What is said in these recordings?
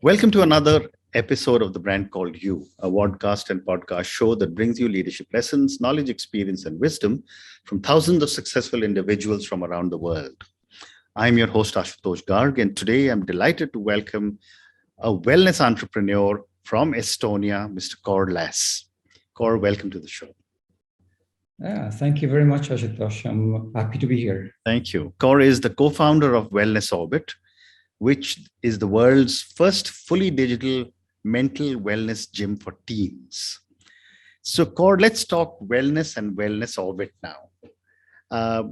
Welcome to another episode of The Brand Called You, a podcast and podcast show that brings you leadership lessons, knowledge, experience, and wisdom from thousands of successful individuals from around the world. I'm your host, Ashutosh Garg, and today I'm delighted to welcome a wellness entrepreneur from Estonia, Mr. Kaur Lass. Kaur, welcome to the show. Yeah, thank you very much, Ashutosh. I'm happy to be here. Thank you. Kaur is the co-founder of Wellness Orbit, which is the world's first fully digital mental wellness gym for teens. So, Kaur, let's talk wellness and Wellness Orbit now.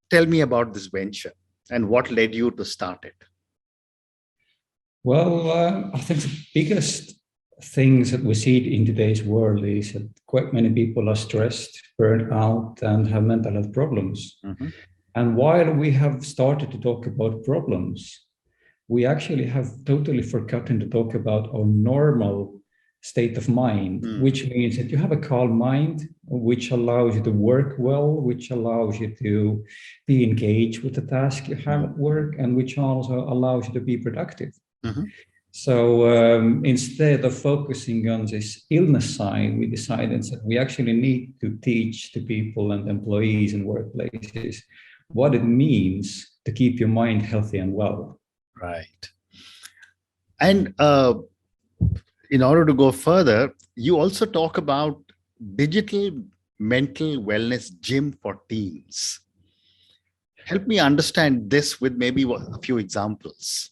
Tell me about this venture and what led you to start it. Well, I think the biggest things that we see in today's world is that quite many people are stressed, burned out, and have mental health problems. Mm-hmm. And while we have started to talk about problems, we actually have totally forgotten to talk about our normal state of mind, which means that you have a calm mind, which allows you to work well, which allows you to be engaged with the task you have at work, and which also allows you to be productive. Mm-hmm. So instead of focusing on this illness side, we decided that we actually need to teach to people and employees in workplaces what it means to keep your mind healthy and well. Right. And in order to go further, you also talk about digital mental wellness gym for teens. Help me understand this with maybe a few examples.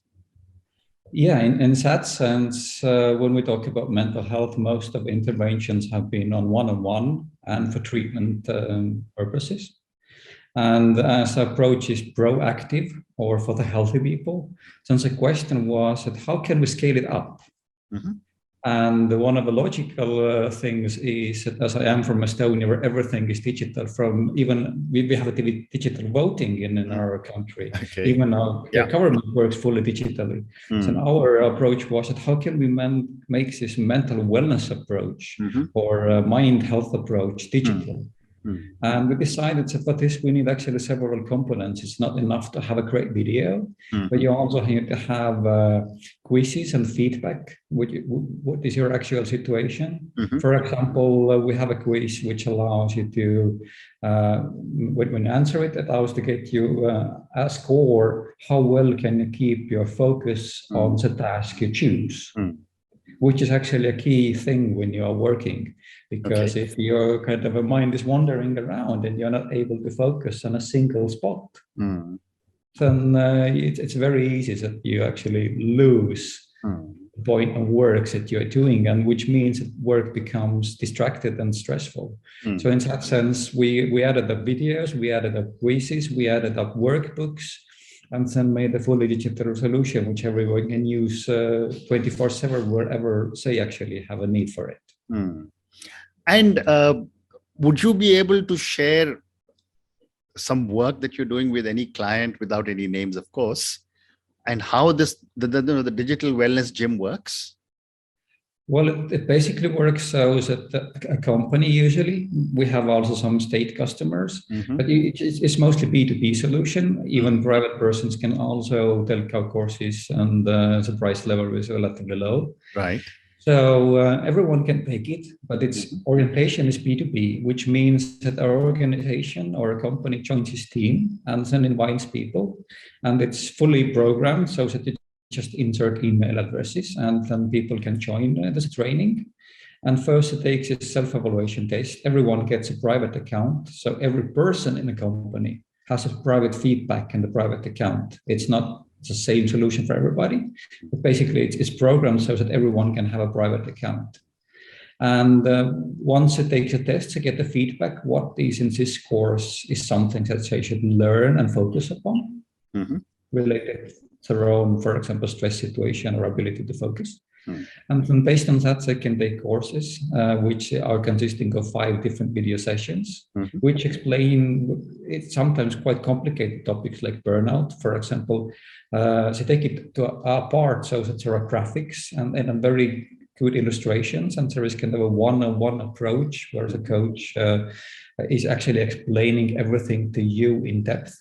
Yeah, in that sense, when we talk about mental health, most of interventions have been on one-on-one and for treatment purposes. And as the approach is proactive or for the healthy people, since the question was that how can we scale it up? Mm-hmm. And one of the logical things is that as I am from Estonia, where everything is digital, from even we have a digital voting in our country, okay. Even our government works fully digitally. So our approach was that how can we make this mental wellness approach or mind health approach digital? And we decided that for this, we need actually several components. It's not enough to have a great video, but you also need to have quizzes and feedback. What is your actual situation? For example, we have a quiz which allows you to, when you answer it, it allows to get you a score. How well can you keep your focus on the task you choose? Which is actually a key thing when you are working, because if your kind of a mind is wandering around and you're not able to focus on a single spot, then it's very easy that you actually lose the point of work that you're doing, and which means that work becomes distracted and stressful. So in that sense, we added up videos, we added up quizzes, we added up workbooks, and then made a fully digital solution, which everyone can use 24/7 wherever they actually have a need for it. And would you be able to share some work that you're doing with any client, without any names, of course, and how the digital wellness gym works? Well, it basically works so that a company, usually, we have also some state customers, but it's mostly B2B solution. Even private persons can also take our courses, and the price level is relatively low. Right. So everyone can take it, but its orientation is B2B, which means that our organization or a company joins its team and then invites people, and it's fully programmed so that it just insert email addresses and then people can join this training. And first it takes a self-evaluation test. Everyone gets a private account. So every person in the company has a private feedback in the private account. It's not the same solution for everybody, but basically it's programmed so that everyone can have a private account. And once it takes a test to get the feedback, what is in this course is something that they should learn and focus upon, related to their own, for example, stress situation or ability to focus. And then based on that, they can take courses, which are consisting of 5 different video sessions, which explain it's sometimes quite complicated topics like burnout. For example, they take it to apart so that there are graphics and very good illustrations, and there is kind of a one-on-one approach where the coach is actually explaining everything to you in depth.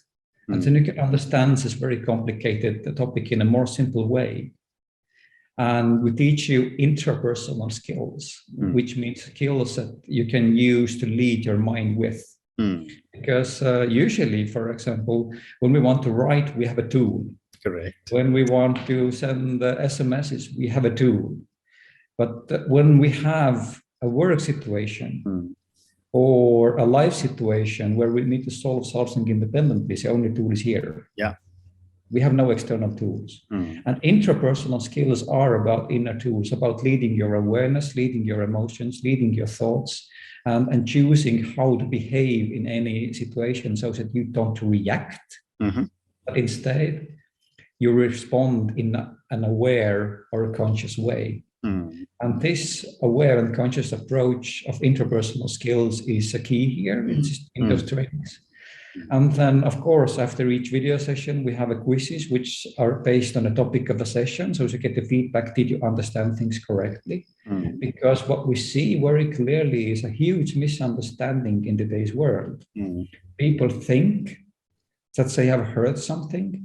And then you can understand this very complicated topic in a more simple way. And we teach you intrapersonal skills, which means skills that you can use to lead your mind with. Because usually, for example, when we want to write, we have a tool. Correct. When we want to send SMSs, we have a tool. But when we have a work situation or a life situation where we need to solve something independently, the only tool is here. Yeah. We have no external tools. And intrapersonal skills are about inner tools, about leading your awareness, leading your emotions, leading your thoughts, and choosing how to behave in any situation so that you don't react, but instead you respond in an aware or a conscious way. And this aware and conscious approach of interpersonal skills is a key here in those trainings. And then, of course, after each video session, we have a quizzes which are based on the topic of the session. So you get the feedback, did you understand things correctly? Because what we see very clearly is a huge misunderstanding in today's world. People think that they have heard something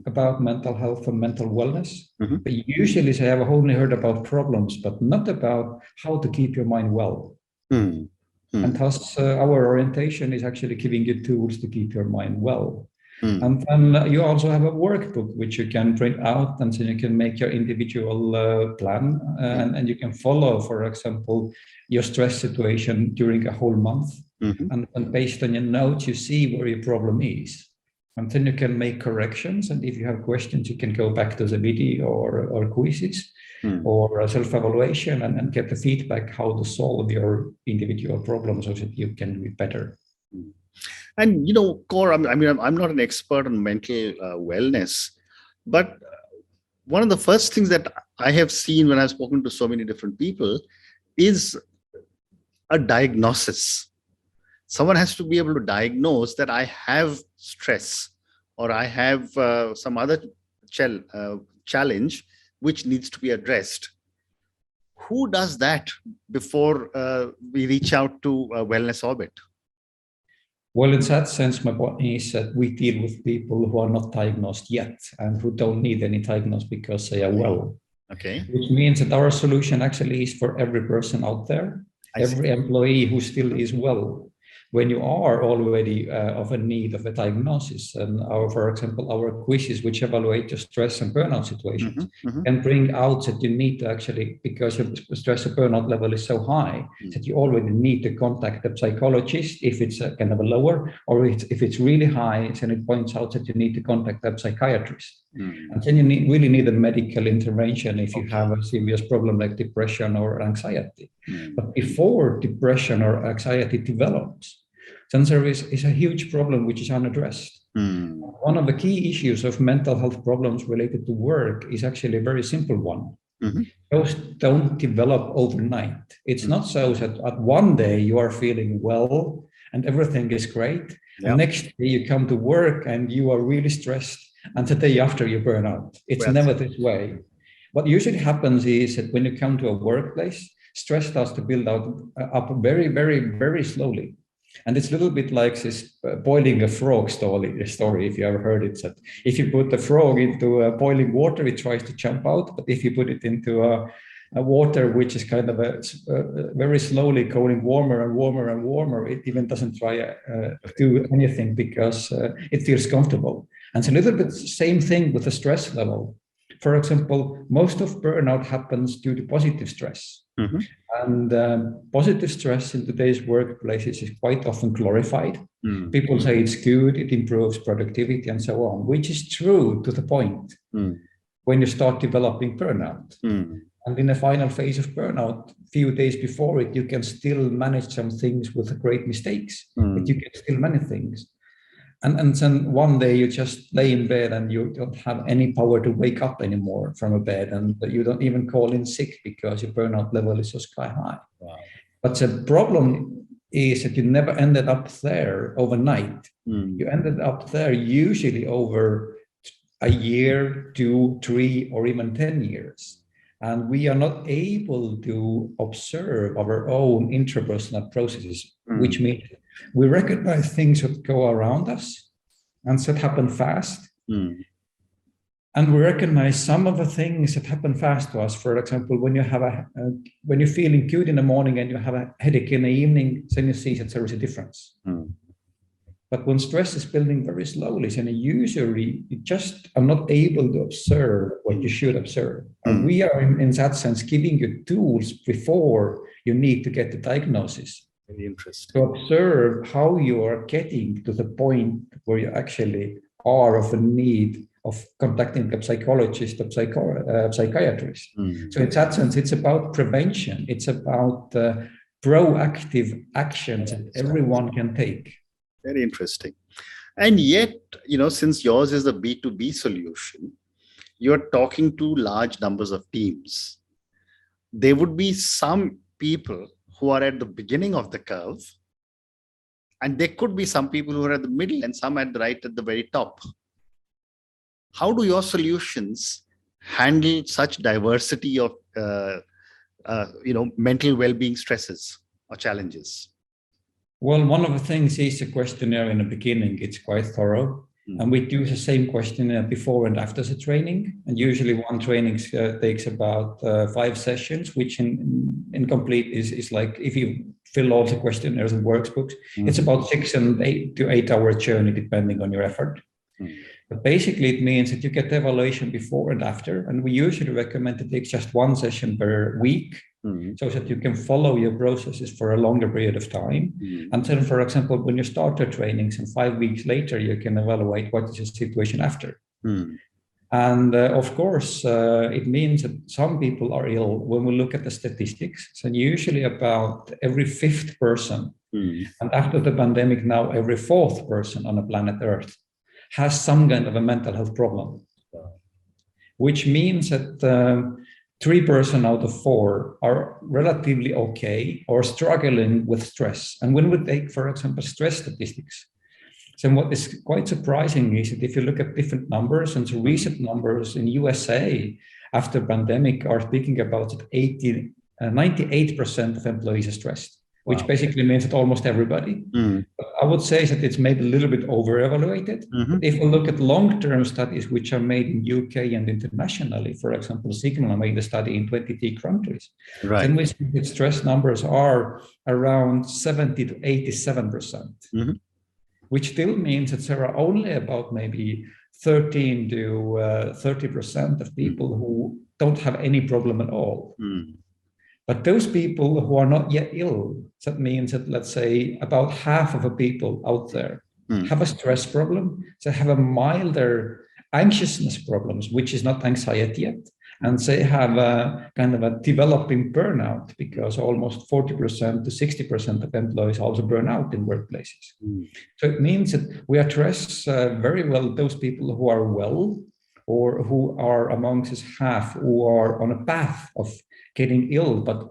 about mental health and mental wellness. But usually they have only heard about problems, but not about how to keep your mind well. And thus our orientation is actually giving you tools to keep your mind well. And then you also have a workbook which you can print out, and then you can make your individual plan, and you can follow, for example, your stress situation during a whole month. And based on your notes, you see where your problem is. And then you can make corrections. And if you have questions, you can go back to the video or quizzes or a self-evaluation and get the feedback how to solve your individual problems so that you can be better. And, you know, Kaur, I'm not an expert on mental wellness, but one of the first things that I have seen when I've spoken to so many different people is a diagnosis. Someone has to be able to diagnose that I have stress or I have some other challenge which needs to be addressed. Who does that before we reach out to Wellness Orbit? Well, in that sense, my point is that we deal with people who are not diagnosed yet and who don't need any diagnosis because they are well. Okay. Which means that our solution actually is for every person out there, every employee who still is well. When you are already of a need of a diagnosis, and for example, our quizzes which evaluate your stress and burnout situations can bring out that you need to actually, because your stress and burnout level is so high, that you already need to contact a psychologist if it's kind of a lower, or if it's really high, then it points out that you need to contact a psychiatrist. And then you really need a medical intervention if you have a serious problem like depression or anxiety. But before depression or anxiety develops, then there is a huge problem which is unaddressed. One of the key issues of mental health problems related to work is actually a very simple one. Those don't develop overnight. It's not so that at one day you are feeling well and everything is great. And next day you come to work and you are really stressed, and the day after you burn out. It's never this way. What usually happens is that when you come to a workplace, stress starts to build up very, very, very slowly. And it's a little bit like this boiling a frog story, if you ever heard it. That if you put the frog into boiling water, it tries to jump out. But if you put it into a water which is kind of very slowly going warmer and warmer and warmer, it even doesn't try to do anything because it feels comfortable. And it's a little bit the same thing with the stress level. For example, most of burnout happens due to positive stress. And positive stress in today's workplaces is quite often glorified. People say it's good, it improves productivity and so on, which is true to the point when you start developing burnout. And in the final phase of burnout, few days before it, you can still manage some things with great mistakes, but you can still manage things. And then one day you just lay in bed and you don't have any power to wake up anymore from a bed, and you don't even call in sick because your burnout level is so sky high. Wow. But the problem is that you never ended up there overnight. You ended up there usually over a year, 2, 3, or even 10 years. And we are not able to observe our own interpersonal processes, which means we recognize things that go around us and that happen fast. And we recognize some of the things that happen fast to us. For example, when you have when you're feeling good in the morning and you have a headache in the evening, then you see that there is a difference. But when stress is building very slowly, then usually you just are not able to observe what you should observe. And we are, in that sense, giving you tools before you need to get the diagnosis. Very interesting. To observe how you are getting to the point where you actually are of a need of contacting a psychologist or psychiatrist. So in that sense, it's about prevention. It's about proactive actions that everyone can take. Very interesting. And yet, since yours is a B2B solution, you're talking to large numbers of teams. There would be some people who are at the beginning of the curve, and there could be some people who are at the middle and some at the very top. How do your solutions handle such diversity of, mental well-being stresses or challenges? Well, one of the things is a questionnaire in the beginning. It's quite thorough. And we do the same questionnaire before and after the training. And usually one training takes about 5 sessions, which in complete is like, if you fill all the questionnaires and workbooks, it's about 6 and 8 to 8 hour journey, depending on your effort. But basically, it means that you get the evaluation before and after. And we usually recommend to take just 1 session per week, so that you can follow your processes for a longer period of time. And then, for example, when you start your trainings and 5 weeks later, you can evaluate what is your situation after. And of course, it means that some people are ill. When we look at the statistics, so usually about every 5th person, and after the pandemic now, every 4th person on the planet Earth has some kind of a mental health problem, which means that 3% out of 4 are relatively okay or struggling with stress. And when we take, for example, stress statistics, so what is quite surprising is that if you look at different numbers, and the recent numbers in USA after pandemic are speaking about that 98% of employees are stressed, which basically means that almost everybody. I would say that it's maybe a little bit over-evaluated. If we look at long-term studies, which are made in UK and internationally, for example, Sigma made a study in 23 countries, then we see that stress numbers are around 70 to 87%, which still means that there are only about maybe 13 to 30% of people who don't have any problem at all. But those people who are not yet ill, that means that, let's say, about half of the people out there have a stress problem. They have a milder anxiousness problems, which is not anxiety yet. And they have a kind of a developing burnout, because almost 40% to 60% of employees also burn out in workplaces. So it means that we address very well those people who are well, or who are amongst this half who are on a path of getting ill, but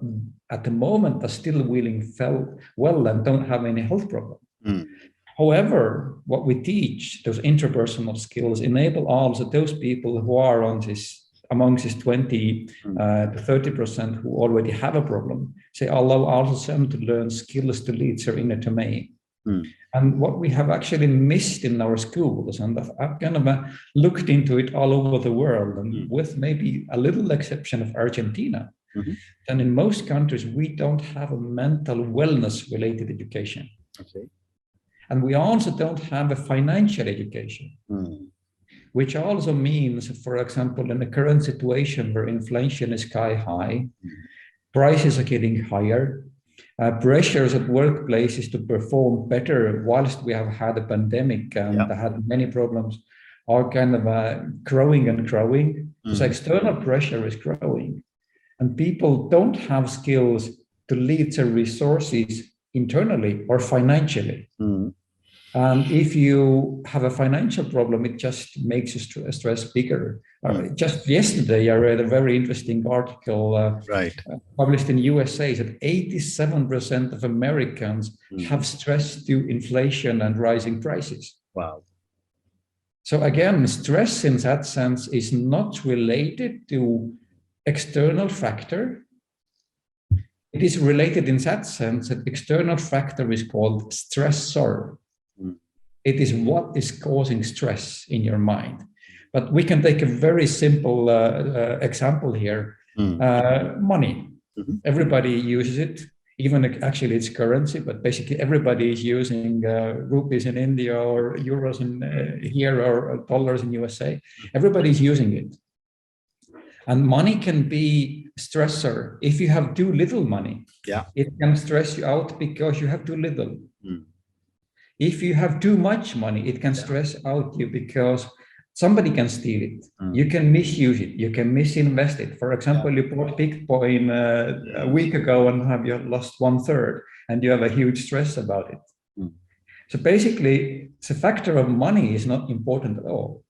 at the moment are still well and don't have any health problem. However, what we teach, those interpersonal skills, enable also those people who are on this, amongst this 20 to 30% who already have a problem, they allow also them to learn skills to lead their inner domain. And what we have actually missed in our schools, and I've kind of looked into it all over the world, and with maybe a little exception of Argentina, then in most countries, we don't have a mental wellness related education. And we also don't have a financial education, which also means, for example, in the current situation where inflation is sky high, prices are getting higher, pressures at workplaces to perform better whilst we have had a pandemic and had many problems are kind of growing and growing. So external pressure is growing, and people don't have skills to lead their resources internally or financially. And if you have a financial problem, it just makes your stress bigger. Just yesterday, I read a very interesting article published in USA that 87% of Americans have stress due inflation and rising prices. Wow. So again, stress in that sense is not related to external factor. It is related in that sense that external factor is called stressor. It is what is causing stress in your mind. But we can take a very simple example here. Money. Everybody uses it. Even actually it's currency, but basically everybody is using rupees in India or euros in here or dollars in USA. Everybody's using it. And money can be stressor. If you have too little money, it can stress you out because you have too little. If you have too much money, it can stress out you because somebody can steal it. You can misuse it. You can misinvest it. For example, you bought Bitcoin a week ago and have you lost 1/3, and you have a huge stress about it. So basically, the factor of money is not important at all,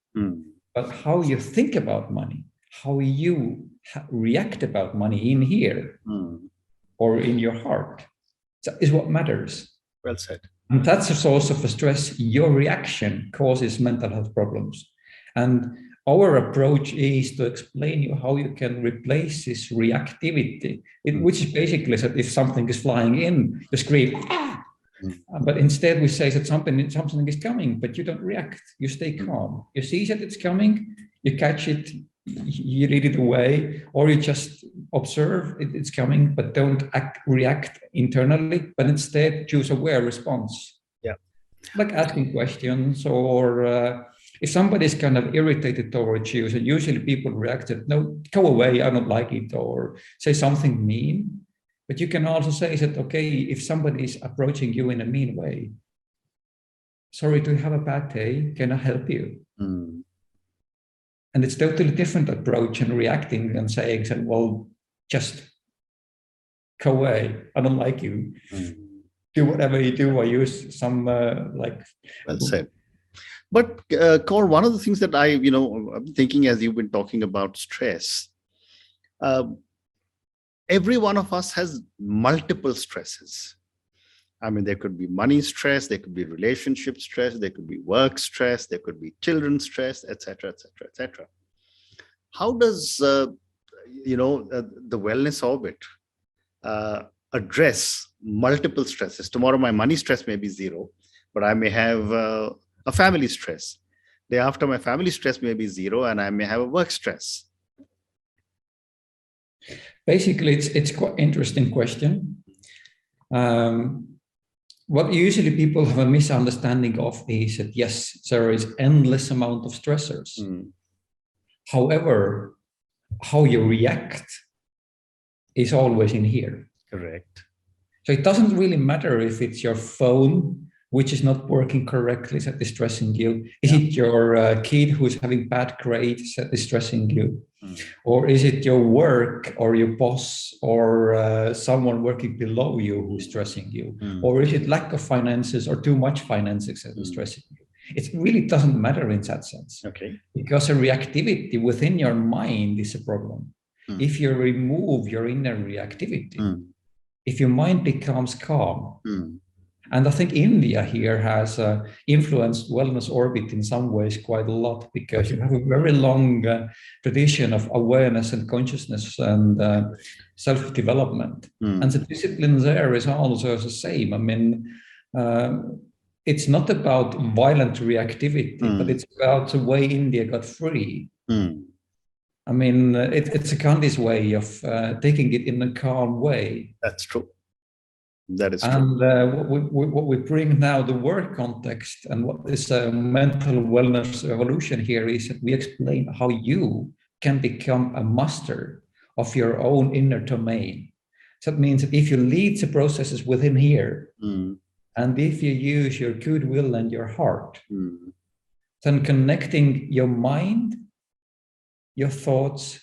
but how you think about money, how you react about money in here or in your heart is what matters. Well said. And that's a source of stress. Your reaction causes mental health problems. And our approach is to explain you how you can replace this reactivity, which is basically that if something is flying in, you scream, ah! But instead we say that something is coming, but you don't react. You stay calm. You see that it's coming, you catch it, you lead it away, or you just observe it's coming, but don't react internally, but instead choose a aware response. Yeah. Like asking questions, or if somebody's kind of irritated towards you, so usually people react that, no, go away, I don't like it, or say something mean. But you can also say that, okay, if somebody is approaching you in a mean way, sorry, do you have a bad day? Can I help you? And it's totally different approach and reacting and saying, well, just go away, I don't like you. Do whatever you do, or use some like... Well said. But Kaur, one of the things that I'm thinking as you've been talking about stress, every one of us has multiple stresses. I mean, there could be money stress, there could be relationship stress, there could be work stress, there could be children stress, etc., etc., etc. How does the wellness orbit address multiple stresses? Tomorrow, my money stress may be zero, but I may have a family stress. Day after, my family stress may be zero, and I may have a work stress. Basically, it's quite interesting question. What usually people have a misunderstanding of is that, yes, there is endless amount of stressors. However, how you react is always in here. Correct. So it doesn't really matter if it's your phone, which is not working correctly, that is stressing you. Is it your kid who's having bad grades that is stressing you? Or is it your work or your boss or someone working below you who's stressing you? Or is it lack of finances or too much finances that is stressing you? It really doesn't matter in that sense. Okay. Because a reactivity within your mind is a problem. If you remove your inner reactivity, if your mind becomes calm, and I think India here has influenced wellness orbit in some ways quite a lot, because you have a very long tradition of awareness and consciousness and self-development. And the discipline there is also the same. I mean, it's not about violent reactivity, but it's about the way India got free. I mean, it's a Gandhi's way of taking it in a calm way. That's true. That is true. And what we bring now, the work context, and what is a mental wellness revolution here is that we explain how you can become a master of your own inner domain. So that means that if you lead the processes within here, and if you use your goodwill and your heart, then connecting your mind, your thoughts,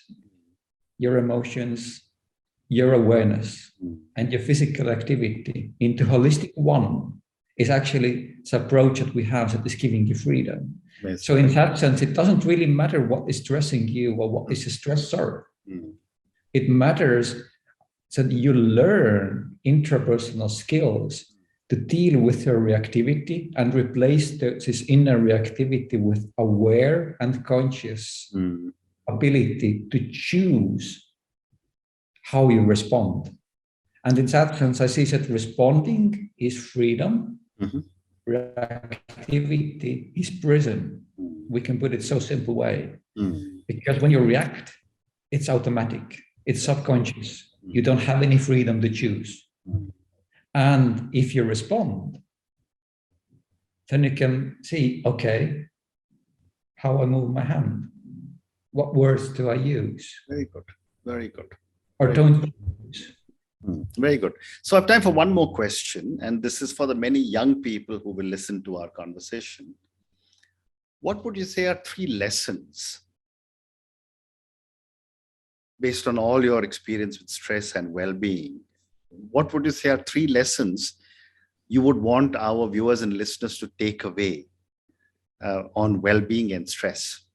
your emotions, your awareness, and your physical activity into holistic one is actually the approach that we have that is giving you freedom. Yes. So in that sense, it doesn't really matter what is stressing you or what is a stressor. It matters that you learn intrapersonal skills to deal with your reactivity and replace this inner reactivity with aware and conscious ability to choose how you respond. And in that sense, I see that responding is freedom, reactivity is prison. we can put it so simple way. Because when you react, it's automatic, it's subconscious. You don't have any freedom to choose. And if you respond, then you can see, okay, how I move my hand. What words do I use? Very good. Very good. Or don't use. Very good. So I have time for one more question, and this is for the many young people who will listen to our conversation. What would you say are 3 lessons based on all your experience with stress and well-being? What would you say are 3 lessons you would want our viewers and listeners to take away on well-being and stress?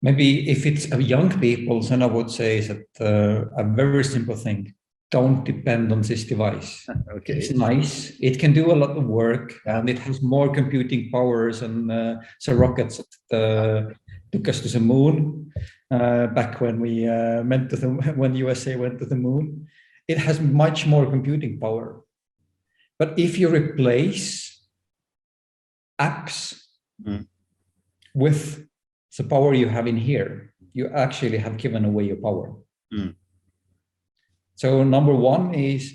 Maybe if it's young people, then I would say that a very simple thing: don't depend on this device. Okay. It's nice. It can do a lot of work, and it has more computing powers and the rockets that took us to the moon back when we when USA went to the moon. It has much more computing power. But if you replace apps with the power you have in here, you actually have given away your power. So number 1 is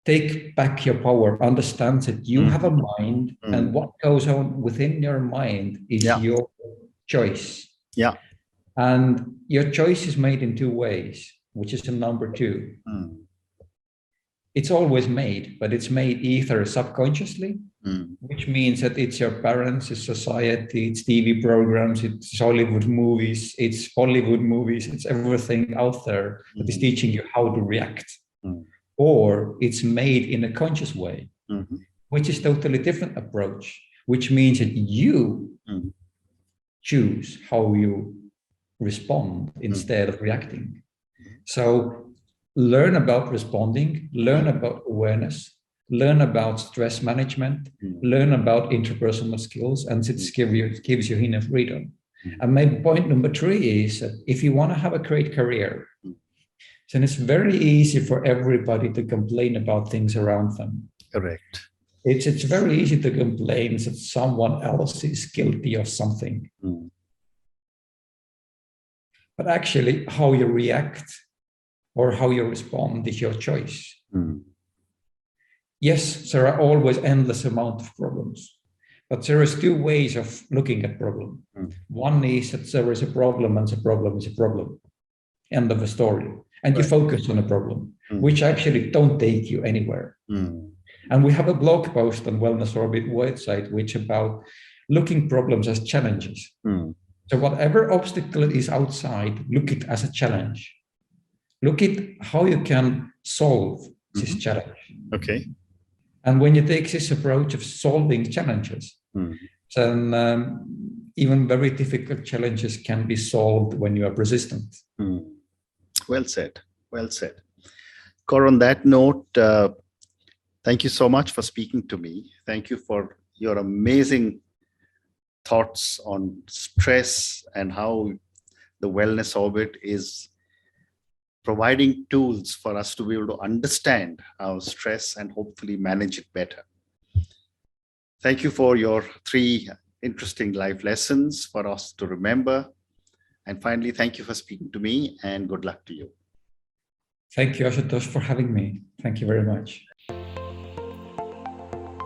take back your power, understand that you have a mind, and what goes on within your mind is your choice. Yeah. And your choice is made in 2 ways, which is the number 2. It's always made, but it's made either subconsciously, which means that it's your parents, it's society, it's TV programs, it's Hollywood movies, it's Bollywood movies, it's everything out there that is teaching you how to react. Or it's made in a conscious way, which is totally different approach, which means that you choose how you respond instead of reacting. So learn about responding, learn about awareness, learn about stress management, learn about interpersonal skills, and it gives you inner freedom. And my point number 3 is that if you want to have a great career, then it's very easy for everybody to complain about things around them. Correct. It's very easy to complain that someone else is guilty of something. But actually, how you react or how you respond is your choice. Yes, there are always endless amount of problems, but there is 2 ways of looking at problem. One is that there is a problem and the problem is a problem. End of the story. And you focus on a problem, which actually don't take you anywhere. And we have a blog post on Wellness Orbit website, which about looking problems as challenges. So whatever obstacle is outside, look it as a challenge. Look at how you can solve this challenge. Okay. And when you take this approach of solving challenges, then even very difficult challenges can be solved when you are persistent. Well said. Well said. Kaur, on that note, thank you so much for speaking to me. Thank you for your amazing thoughts on stress and how the Wellness Orbit is providing tools for us to be able to understand our stress and hopefully manage it better. Thank you for your 3 interesting life lessons for us to remember. And finally, thank you for speaking to me, and good luck to you. Thank you, Ashutosh, for having me. Thank you very much.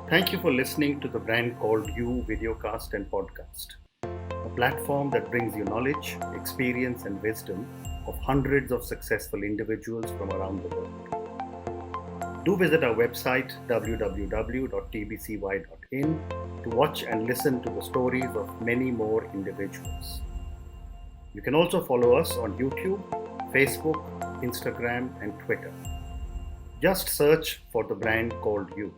Thank you for listening to the Brand Called You videocast and podcast, a platform that brings you knowledge, experience, and wisdom of hundreds of successful individuals from around the world. Do visit our website www.tbcy.in to watch and listen to the stories of many more individuals. You can also follow us on YouTube, Facebook, Instagram, and Twitter. Just search for the Brand Called You.